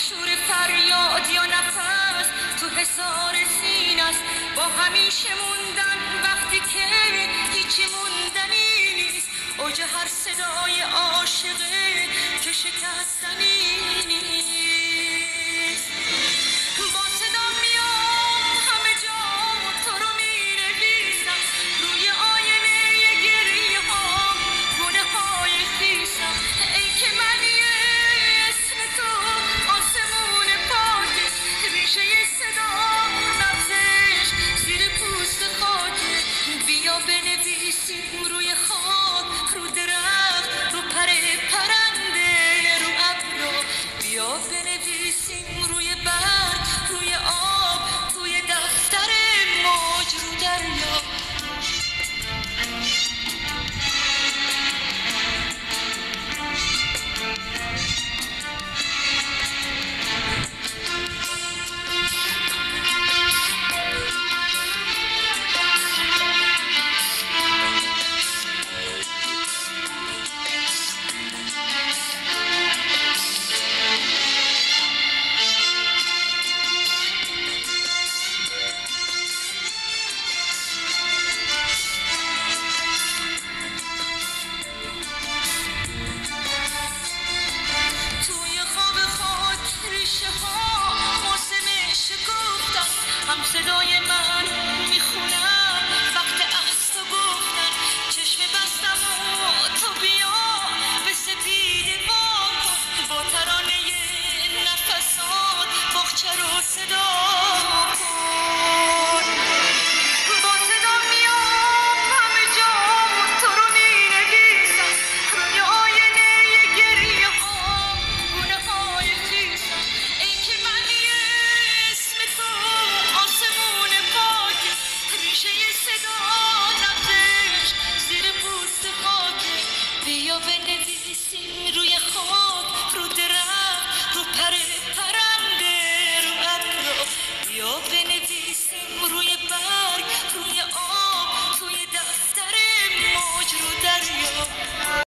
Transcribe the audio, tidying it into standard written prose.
شور فریاد یا نفس تو حصار سینه است، با همیشه موندن وقتی که هیچی موندنی نیست. اوج هر صدای عاشقه که شکستنی نیست. با صدا میام همه جا تو رو مینویسم، روی آینه گریه ها گونه های خیسم. ای که من اسم تو آسمون پاکه، ریشه صدا نبزش زیر پوست خاکه. بیا بنویسیم روی خاک، رو درخت، رو پرنده، رو ابرو. بیا بنویسیم روی برگ، روی آب، توی دفتر موج، رو دریا. توی خواب خاک ریشه ها موسم شکفتن، هم صدای من